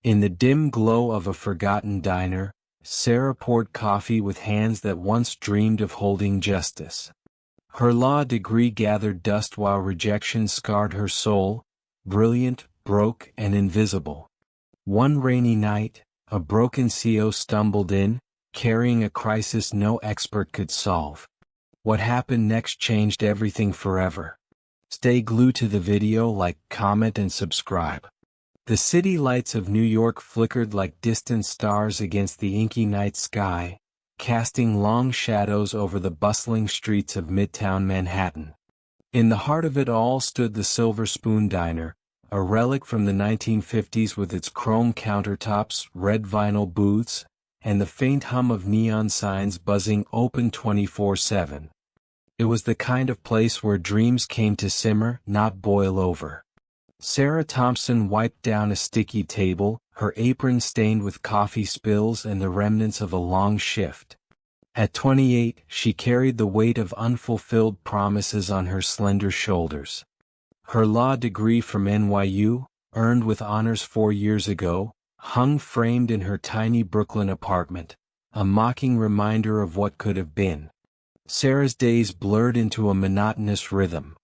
In the dim glow of a forgotten diner, Sarah poured coffee with hands that once dreamed of holding justice. Her law degree gathered dust while rejection scarred her soul, brilliant, broke, and invisible. One rainy night, a broken CO stumbled in, carrying a crisis no expert could solve. What happened next changed everything forever. Stay glued to the video, like, comment, and subscribe. The city lights of New York flickered like distant stars against the inky night sky, casting long shadows over the bustling streets of Midtown Manhattan. In the heart of it all stood the Silver Spoon Diner, a relic from the 1950s with its chrome countertops, red vinyl booths, and the faint hum of neon signs buzzing open 24/7. It was the kind of place where dreams came to simmer, not boil over. Sarah Thompson wiped down a sticky table, her apron stained with coffee spills and the remnants of a long shift. At 28, she carried the weight of unfulfilled promises on her slender shoulders. Her law degree from NYU, earned with honors 4 years ago, hung framed in her tiny Brooklyn apartment, a mocking reminder of what could have been. Sarah's days blurred into a monotonous rhythm.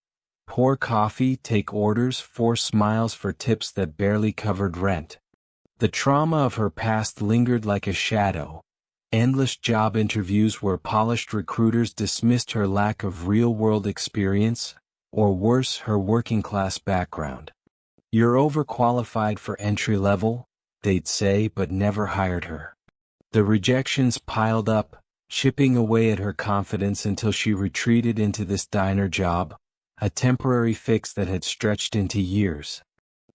Pour coffee, take orders, 4 smiles for tips that barely covered rent. The trauma of her past lingered like a shadow. Endless job interviews where polished recruiters dismissed her lack of real-world experience, or worse, her working-class background. "You're overqualified for entry-level," they'd say, but never hired her. The rejections piled up, chipping away at her confidence until she retreated into this diner job, a temporary fix that had stretched into years.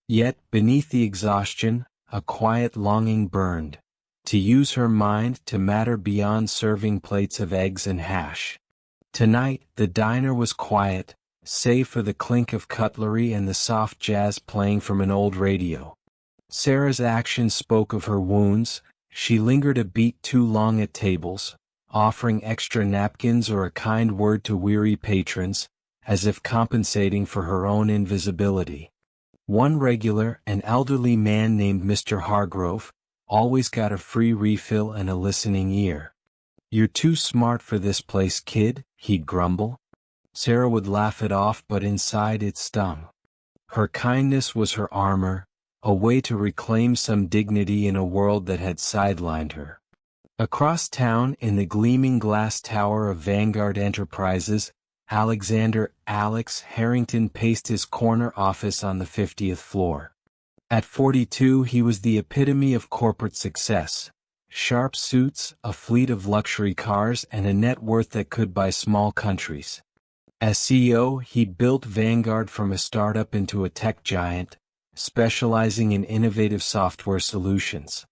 Yet, beneath the exhaustion, a quiet longing burned. To use her mind, to matter beyond serving plates of eggs and hash. Tonight, the diner was quiet, save for the clink of cutlery and the soft jazz playing from an old radio. Sarah's actions spoke of her wounds. She lingered a beat too long at tables, offering extra napkins or a kind word to weary patrons, as if compensating for her own invisibility. One regular, an elderly man named Mr. Hargrove, always got a free refill and a listening ear. "You're too smart for this place, kid," he'd grumble. Sarah would laugh it off, but inside it stung. Her kindness was her armor, a way to reclaim some dignity in a world that had sidelined her. Across town, in the gleaming glass tower of Vanguard Enterprises, Alexander "Alex" Harrington paced his corner office on the 50th floor. At 42, he was the epitome of corporate success. Sharp suits, a fleet of luxury cars, and a net worth that could buy small countries. As CEO, he built Vanguard from a startup into a tech giant, specializing in innovative software solutions.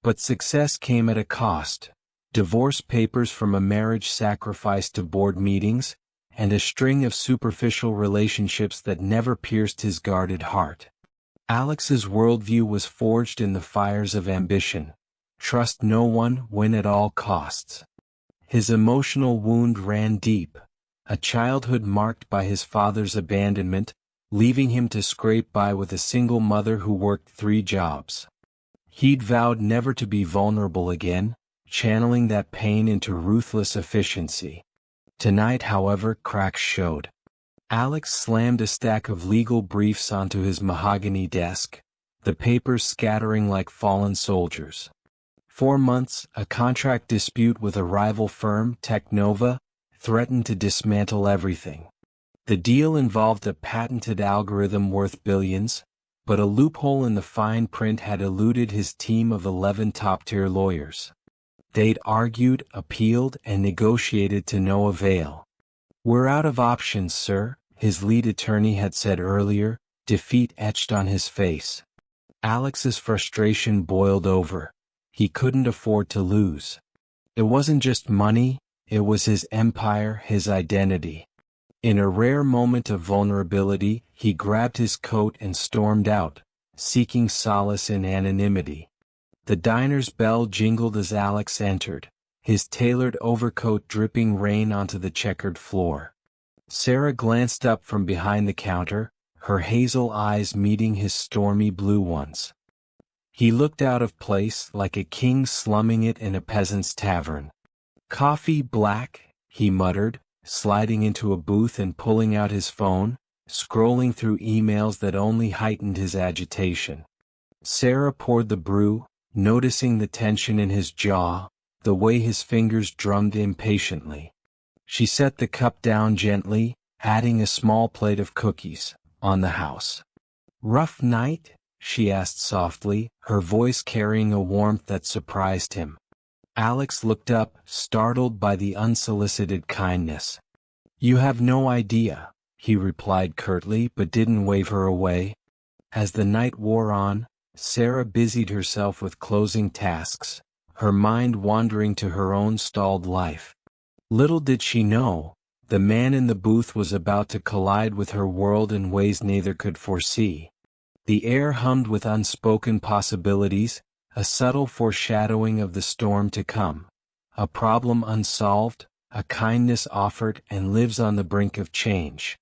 But success came at a cost. Divorce papers from a marriage sacrificed to board meetings, and a string of superficial relationships that never pierced his guarded heart. Alex's worldview was forged in the fires of ambition. Trust no one, win at all costs. His emotional wound ran deep, a childhood marked by his father's abandonment, leaving him to scrape by with a single mother who worked 3 jobs. He'd vowed never to be vulnerable again, channeling that pain into ruthless efficiency. Tonight, however, cracks showed. Alex slammed a stack of legal briefs onto his mahogany desk, the papers scattering like fallen soldiers. 4 months, a contract dispute with a rival firm, Technova, threatened to dismantle everything. The deal involved a patented algorithm worth billions, but a loophole in the fine print had eluded his team of 11 top-tier lawyers. They'd argued, appealed, and negotiated to no avail. "We're out of options, sir," his lead attorney had said earlier, defeat etched on his face. Alex's frustration boiled over. He couldn't afford to lose. It wasn't just money, it was his empire, his identity. In a rare moment of vulnerability, he grabbed his coat and stormed out, seeking solace in anonymity. The diner's bell jingled as Alex entered, his tailored overcoat dripping rain onto the checkered floor. Sarah glanced up from behind the counter, her hazel eyes meeting his stormy blue ones. He looked out of place like a king slumming it in a peasant's tavern. "Coffee black," he muttered, sliding into a booth and pulling out his phone, scrolling through emails that only heightened his agitation. Sarah poured the brew, noticing the tension in his jaw, the way his fingers drummed impatiently. She set the cup down gently, adding a small plate of cookies, on the house. "Rough night?" she asked softly, her voice carrying a warmth that surprised him. Alex looked up, startled by the unsolicited kindness. "You have no idea," he replied curtly but didn't wave her away. As the night wore on, Sarah busied herself with closing tasks, her mind wandering to her own stalled life. Little did she know, the man in the booth was about to collide with her world in ways neither could foresee. The air hummed with unspoken possibilities, a subtle foreshadowing of the storm to come. A problem unsolved, a kindness offered and lives on the brink of change.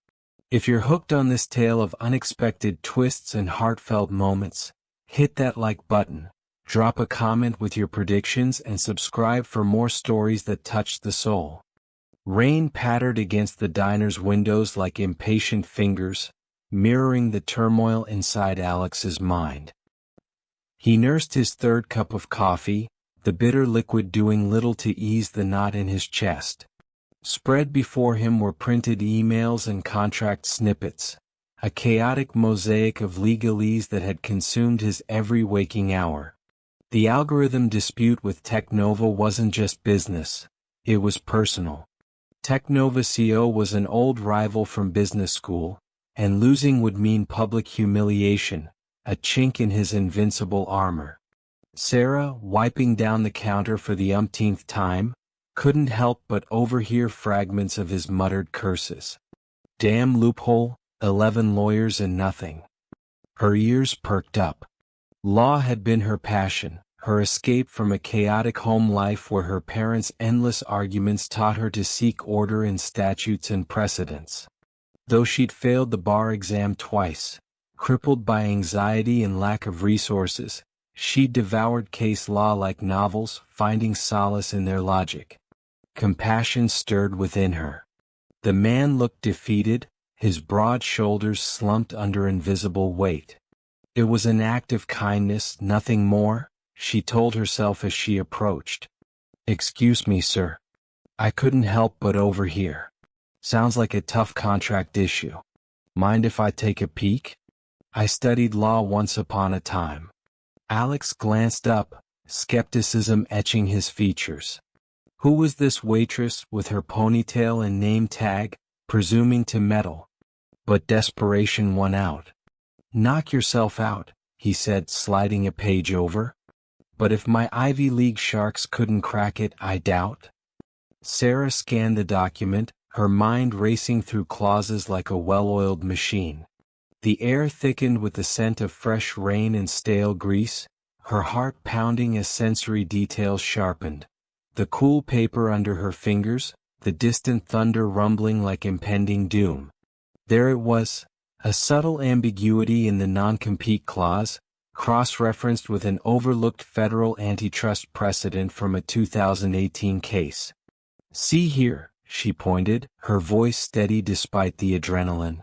If you're hooked on this tale of unexpected twists and heartfelt moments, hit that like button, drop a comment with your predictions and subscribe for more stories that touch the soul. Rain pattered against the diner's windows like impatient fingers, mirroring the turmoil inside Alex's mind. He nursed his third cup of coffee, the bitter liquid doing little to ease the knot in his chest. Spread before him were printed emails and contract snippets, a chaotic mosaic of legalese that had consumed his every waking hour. The algorithm dispute with Technova wasn't just business, it was personal. Technova CO was an old rival from business school, and losing would mean public humiliation, a chink in his invincible armor. Sarah, wiping down the counter for the umpteenth time, couldn't help but overhear fragments of his muttered curses. "Damn loophole, 11 lawyers and nothing." Her ears perked up. Law had been her passion, her escape from a chaotic home life where her parents' endless arguments taught her to seek order in statutes and precedents. Though she'd failed the bar exam twice, crippled by anxiety and lack of resources, she devoured case law like novels, finding solace in their logic. Compassion stirred within her. The man looked defeated, his broad shoulders slumped under invisible weight. It was an act of kindness, nothing more, she told herself as she approached. "Excuse me, sir. I couldn't help but overhear. Sounds like a tough contract issue. Mind if I take a peek? I studied law once upon a time." Alex glanced up, skepticism etching his features. Who was this waitress with her ponytail and name tag, presuming to meddle? But desperation won out. "Knock yourself out," he said, sliding a page over. "But if my Ivy League sharks couldn't crack it, I doubt." Sarah scanned the document, her mind racing through clauses like a well-oiled machine. The air thickened with the scent of fresh rain and stale grease, her heart pounding as sensory details sharpened. The cool paper under her fingers, the distant thunder rumbling like impending doom. There it was, a subtle ambiguity in the non-compete clause, cross-referenced with an overlooked federal antitrust precedent from a 2018 case. "See here," she pointed, her voice steady despite the adrenaline.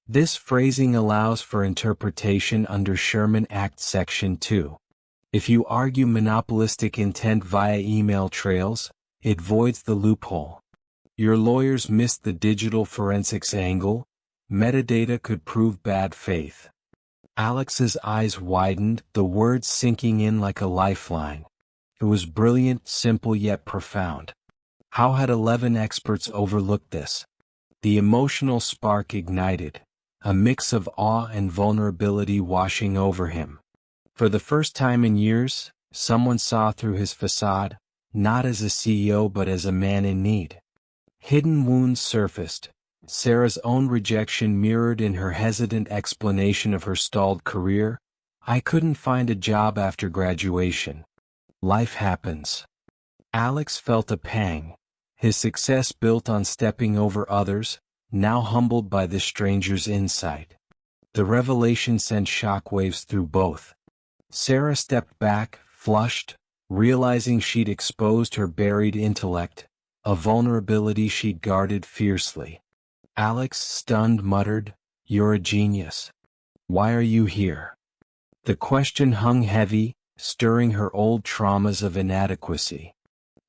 "This phrasing allows for interpretation under Sherman Act Section 2. If you argue monopolistic intent via email trails, it voids the loophole. Your lawyers missed the digital forensics angle. Metadata could prove bad faith." Alex's eyes widened, the words sinking in like a lifeline. It was brilliant, simple yet profound. How had 11 experts overlooked this? The emotional spark ignited, a mix of awe and vulnerability washing over him. For the first time in years, someone saw through his facade, not as a CEO but as a man in need. Hidden wounds surfaced, Sarah's own rejection mirrored in her hesitant explanation of her stalled career. "I couldn't find a job after graduation. Life happens." Alex felt a pang, his success built on stepping over others, now humbled by this stranger's insight. The revelation sent shockwaves through both. Sarah stepped back, flushed, realizing she'd exposed her buried intellect, a vulnerability she'd guarded fiercely. Alex, stunned, muttered, "You're a genius. Why are you here?" The question hung heavy, stirring her old traumas of inadequacy.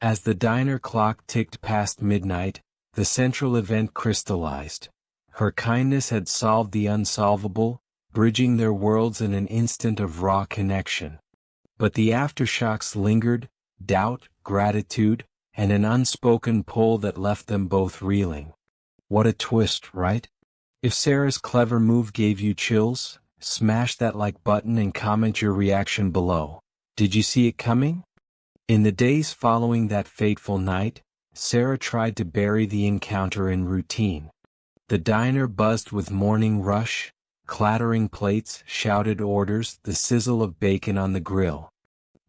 As the diner clock ticked past midnight, the central event crystallized. Her kindness had solved the unsolvable, bridging their worlds in an instant of raw connection. But the aftershocks lingered, doubt, gratitude, and an unspoken pull that left them both reeling. What a twist, right? If Sarah's clever move gave you chills, smash that like button and comment your reaction below. Did you see it coming? In the days following that fateful night, Sarah tried to bury the encounter in routine. The diner buzzed with morning rush, clattering plates, shouted orders, the sizzle of bacon on the grill.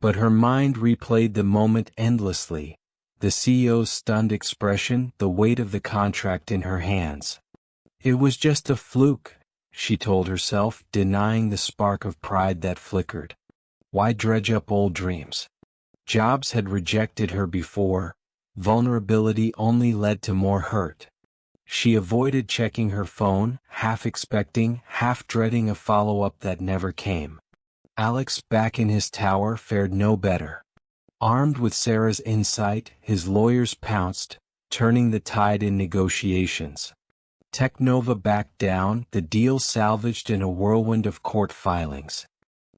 But her mind replayed the moment endlessly, the CEO's stunned expression, the weight of the contract in her hands. It was just a fluke, she told herself, denying the spark of pride that flickered. Why dredge up old dreams? Jobs had rejected her before, vulnerability only led to more hurt. She avoided checking her phone, half expecting, half dreading a follow-up that never came. Alex, back in his tower, fared no better. Armed with Sarah's insight, his lawyers pounced, turning the tide in negotiations. Technova backed down, the deal salvaged in a whirlwind of court filings.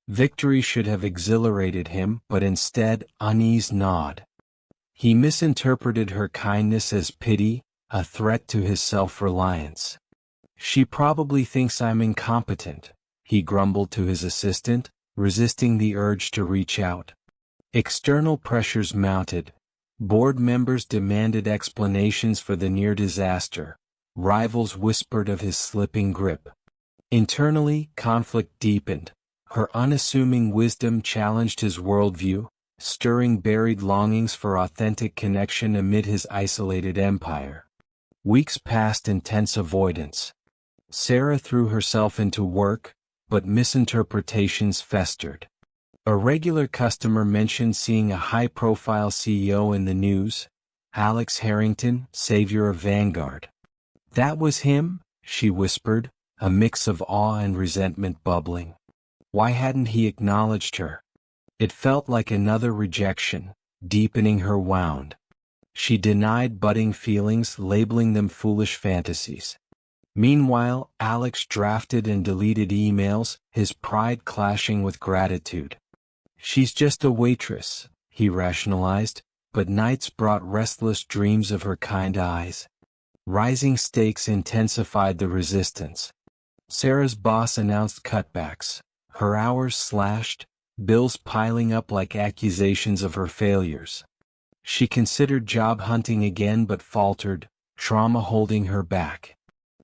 Victory should have exhilarated him, but instead, unease gnawed. He misinterpreted her kindness as pity, a threat to his self-reliance. "She probably thinks I'm incompetent," he grumbled to his assistant, resisting the urge to reach out. External pressures mounted. Board members demanded explanations for the near disaster. Rivals whispered of his slipping grip. Internally, conflict deepened. Her unassuming wisdom challenged his worldview, stirring buried longings for authentic connection amid his isolated empire. Weeks passed in tense avoidance. Sarah threw herself into work, but misinterpretations festered. A regular customer mentioned seeing a high-profile CEO in the news, Alex Harrington, savior of Vanguard. "That was him?" she whispered, a mix of awe and resentment bubbling. Why hadn't he acknowledged her? It felt like another rejection, deepening her wound. She denied budding feelings, labeling them foolish fantasies. Meanwhile, Alex drafted and deleted emails, his pride clashing with gratitude. "She's just a waitress," he rationalized, but nights brought restless dreams of her kind eyes. Rising stakes intensified the resistance. Sarah's boss announced cutbacks, her hours slashed, bills piling up like accusations of her failures. She considered job hunting again but faltered, trauma holding her back.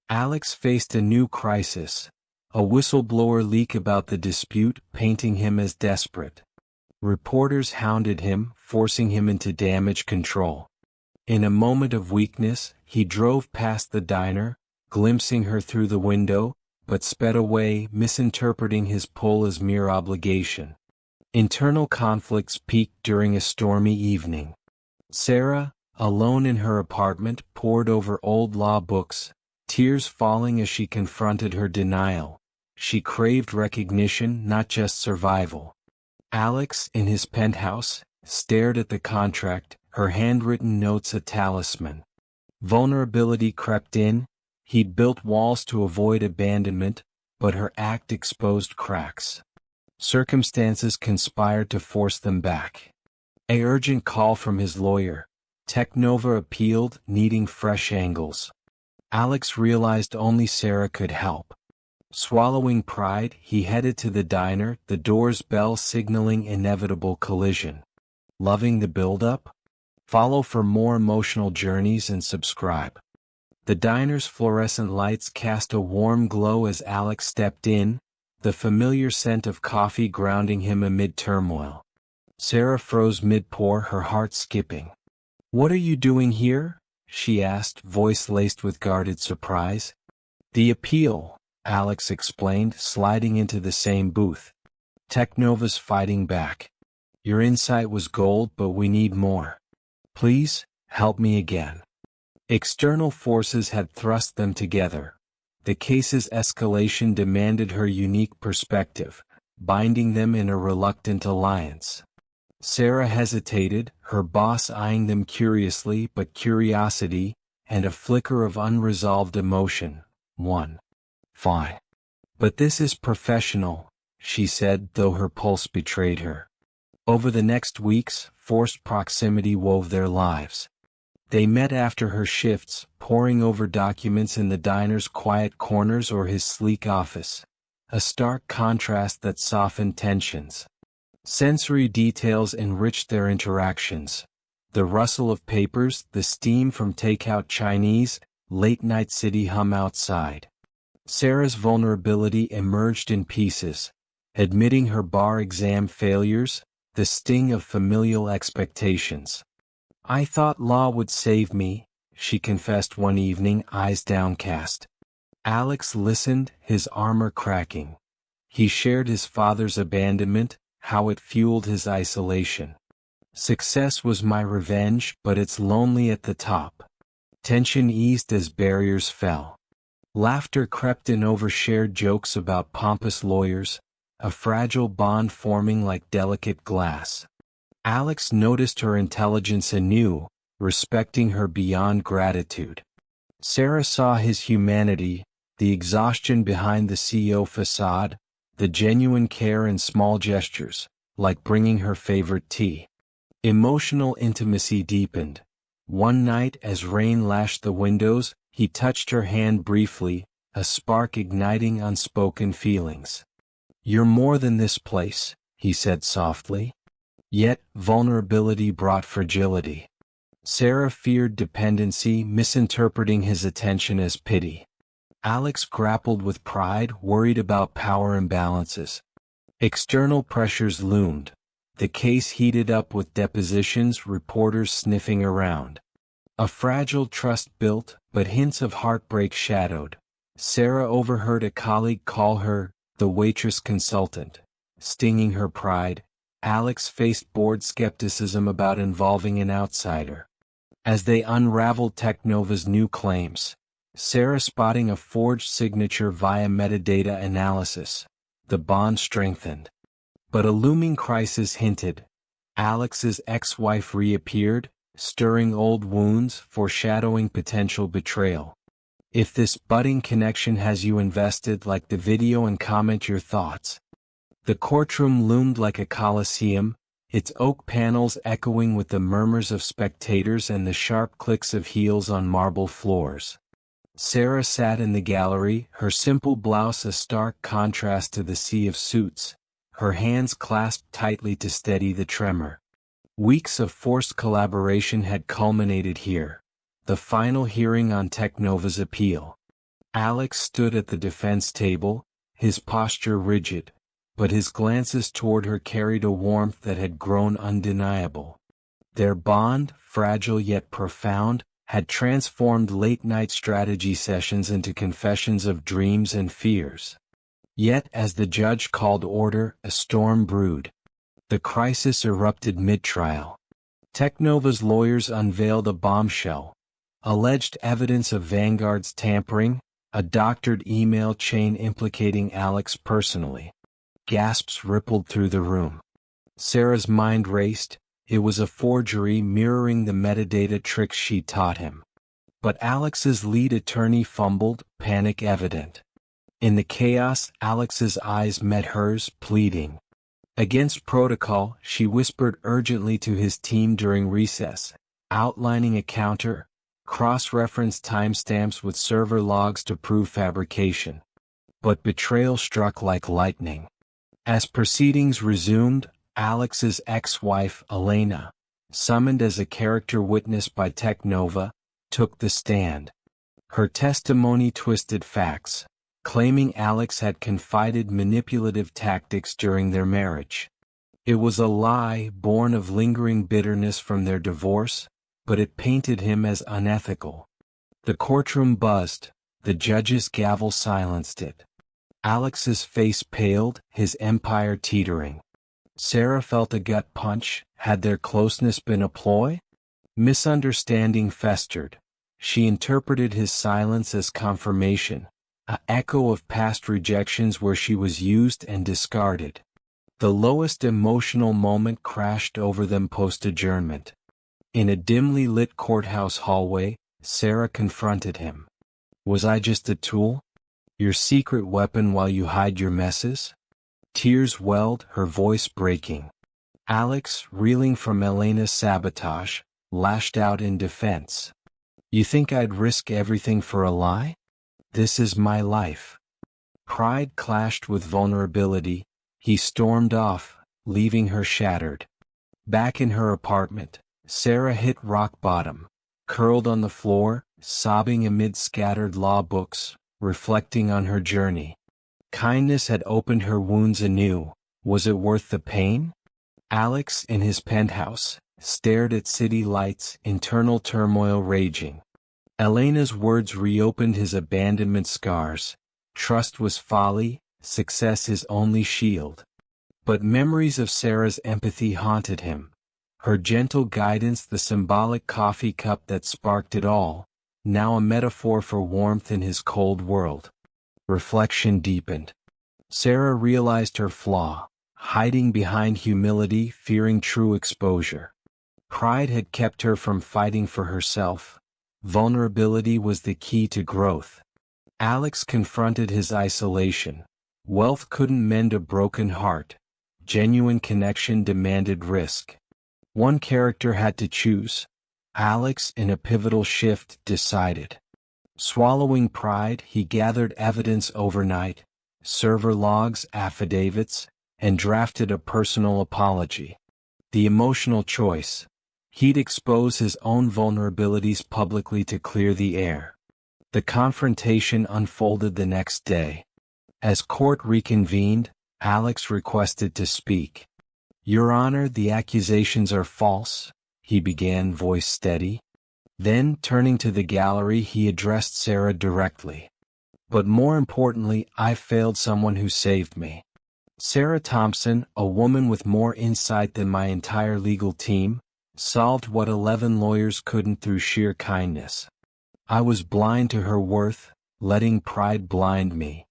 Alex faced a new crisis, a whistleblower leak about the dispute painting him as desperate. Reporters hounded him, forcing him into damage control. In a moment of weakness, he drove past the diner, glimpsing her through the window, but sped away, misinterpreting his pull as mere obligation. Internal conflicts peaked during a stormy evening. Sarah, alone in her apartment, pored over old law books, tears falling as she confronted her denial. She craved recognition, not just survival. Alex, in his penthouse, stared at the contract, her handwritten notes a talisman. Vulnerability crept in. He'd built walls to avoid abandonment, but her act exposed cracks. Circumstances conspired to force them back. An urgent call from his lawyer. Technova appealed, needing fresh angles. Alex realized only Sarah could help. Swallowing pride, he headed to the diner, the door's bell signaling inevitable collision. Loving the build-up? Follow for more emotional journeys and subscribe. The diner's fluorescent lights cast a warm glow as Alex stepped in, the familiar scent of coffee grounding him amid turmoil. Sarah froze mid-pour, her heart skipping. "What are you doing here?" she asked, voice laced with guarded surprise. "The appeal," Alex explained, sliding into the same booth. Technova's fighting back. Your insight was gold, but we need more. Please, help me again. External forces had thrust them together. The case's escalation demanded her unique perspective, binding them in a reluctant alliance. Sarah hesitated, her boss eyeing them curiously, but curiosity, and a flicker of unresolved emotion, won. Fine. But this is professional, she said, though her pulse betrayed her. Over the next weeks, forced proximity wove their lives. They met after her shifts, poring over documents in the diner's quiet corners or his sleek office, a stark contrast that softened tensions. Sensory details enriched their interactions. The rustle of papers, the steam from takeout Chinese, late-night city hum outside. Sarah's vulnerability emerged in pieces, admitting her bar exam failures, the sting of familial expectations. I thought law would save me, she confessed one evening, eyes downcast. Alex listened, his armor cracking. He shared his father's abandonment, how it fueled his isolation. Success was my revenge, but it's lonely at the top. Tension eased as barriers fell. Laughter crept in over shared jokes about pompous lawyers, a fragile bond forming like delicate glass. Alex noticed her intelligence anew, respecting her beyond gratitude. Sarah saw his humanity, the exhaustion behind the CEO facade, the genuine care in small gestures, like bringing her favorite tea. Emotional intimacy deepened. One night as rain lashed the windows, he touched her hand briefly, a spark igniting unspoken feelings. You're more than this place, he said softly. Yet, vulnerability brought fragility. Sarah feared dependency, misinterpreting his attention as pity. Alex grappled with pride, worried about power imbalances. External pressures loomed. The case heated up with depositions, reporters sniffing around. A fragile trust built, but hints of heartbreak shadowed. Sarah overheard a colleague call her, the waitress consultant. Stinging her pride, Alex faced board skepticism about involving an outsider. As they unraveled Technova's new claims, Sarah spotting a forged signature via metadata analysis, the bond strengthened. But a looming crisis hinted. Alex's ex-wife reappeared, stirring old wounds, foreshadowing potential betrayal. If this budding connection has you invested, like the video and comment your thoughts. The courtroom loomed like a coliseum, its oak panels echoing with the murmurs of spectators and the sharp clicks of heels on marble floors. Sarah sat in the gallery, her simple blouse a stark contrast to the sea of suits, her hands clasped tightly to steady the tremor. Weeks of forced collaboration had culminated here, the final hearing on Technova's appeal. Alex stood at the defense table, his posture rigid, but his glances toward her carried a warmth that had grown undeniable. Their bond, fragile yet profound, had transformed late-night strategy sessions into confessions of dreams and fears. Yet as the judge called order, a storm brewed. The crisis erupted mid-trial. Technova's lawyers unveiled a bombshell. Alleged evidence of Vanguard's tampering, a doctored email chain implicating Alex personally. Gasps rippled through the room. Sarah's mind raced. It was a forgery mirroring the metadata tricks she taught him. But Alex's lead attorney fumbled, panic evident. In the chaos, Alex's eyes met hers, pleading. Against protocol, she whispered urgently to his team during recess, outlining a counter, cross-referenced timestamps with server logs to prove fabrication. But betrayal struck like lightning. As proceedings resumed, Alex's ex-wife, Elena, summoned as a character witness by Technova, took the stand. Her testimony twisted facts, claiming Alex had confided manipulative tactics during their marriage. It was a lie born of lingering bitterness from their divorce, but it painted him as unethical. The courtroom buzzed, the judge's gavel silenced it. Alex's face paled, his empire teetering. Sarah felt a gut punch. Had their closeness been a ploy? Misunderstanding festered. She interpreted his silence as confirmation, an echo of past rejections where she was used and discarded. The lowest emotional moment crashed over them post-adjournment. In a dimly lit courthouse hallway, Sarah confronted him. Was I just a tool? Your secret weapon while you hide your messes? Tears welled, her voice breaking. Alex, reeling from Elena's sabotage, lashed out in defense. You think I'd risk everything for a lie? This is my life. Pride clashed with vulnerability. He stormed off, leaving her shattered. Back in her apartment, Sarah hit rock bottom, curled on the floor, sobbing amid scattered law books, reflecting on her journey. Kindness had opened her wounds anew. Was it worth the pain? Alex, in his penthouse, stared at city lights, internal turmoil raging. Elena's words reopened his abandonment scars. Trust was folly, success his only shield. But memories of Sarah's empathy haunted him. Her gentle guidance, the symbolic coffee cup that sparked it all, now a metaphor for warmth in his cold world. Reflection deepened. Sarah realized her flaw, hiding behind humility, fearing true exposure. Pride had kept her from fighting for herself. Vulnerability was the key to growth. Alex confronted his isolation. Wealth couldn't mend a broken heart. Genuine connection demanded risk. One character had to choose. Alex, in a pivotal shift, decided. Swallowing pride, he gathered evidence overnight, server logs, affidavits, and drafted a personal apology. The emotional choice. He'd expose his own vulnerabilities publicly to clear the air. The confrontation unfolded the next day. As court reconvened, Alex requested to speak. Your Honor, the accusations are false, he began, voice steady. Then, turning to the gallery, he addressed Sarah directly. But more importantly, I failed someone who saved me. Sarah Thompson, a woman with more insight than my entire legal team, solved what 11 lawyers couldn't through sheer kindness. I was blind to her worth, letting pride blind me.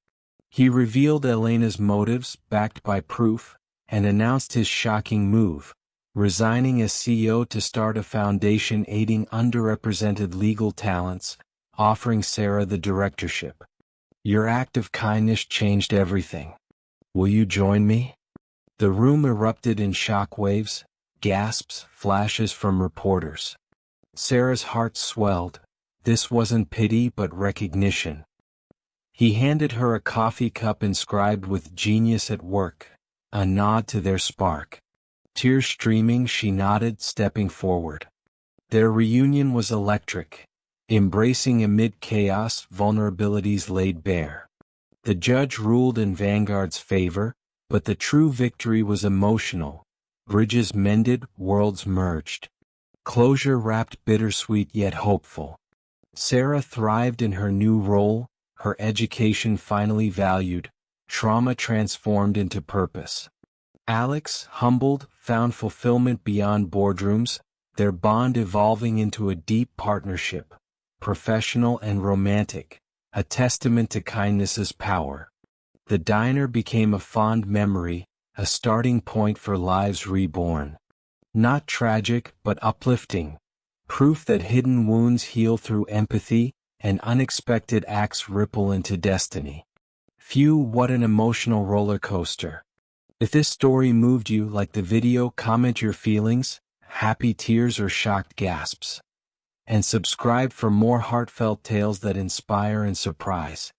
He revealed Elena's motives, backed by proof, and announced his shocking move, resigning as CEO to start a foundation aiding underrepresented legal talents, offering Sarah the directorship. Your act of kindness changed everything. Will you join me? The room erupted in shockwaves, gasps, flashes from reporters. Sarah's heart swelled. This wasn't pity but recognition. He handed her a coffee cup inscribed with "Genius at Work," a nod to their spark. Tears streaming, she nodded, stepping forward. Their reunion was electric. Embracing amid chaos, vulnerabilities laid bare. The judge ruled in Vanguard's favor, but the true victory was emotional. Bridges mended, worlds merged. Closure wrapped, bittersweet yet hopeful. Sarah thrived in her new role, her education finally valued, trauma transformed into purpose. Alex, humbled, found fulfillment beyond boardrooms, their bond evolving into a deep partnership, professional and romantic, a testament to kindness's power. The diner became a fond memory, a starting point for lives reborn. Not tragic, but uplifting. Proof that hidden wounds heal through empathy, and unexpected acts ripple into destiny. Phew, what an emotional roller coaster. If this story moved you, like the video, comment your feelings, happy tears or shocked gasps. And subscribe for more heartfelt tales that inspire and surprise.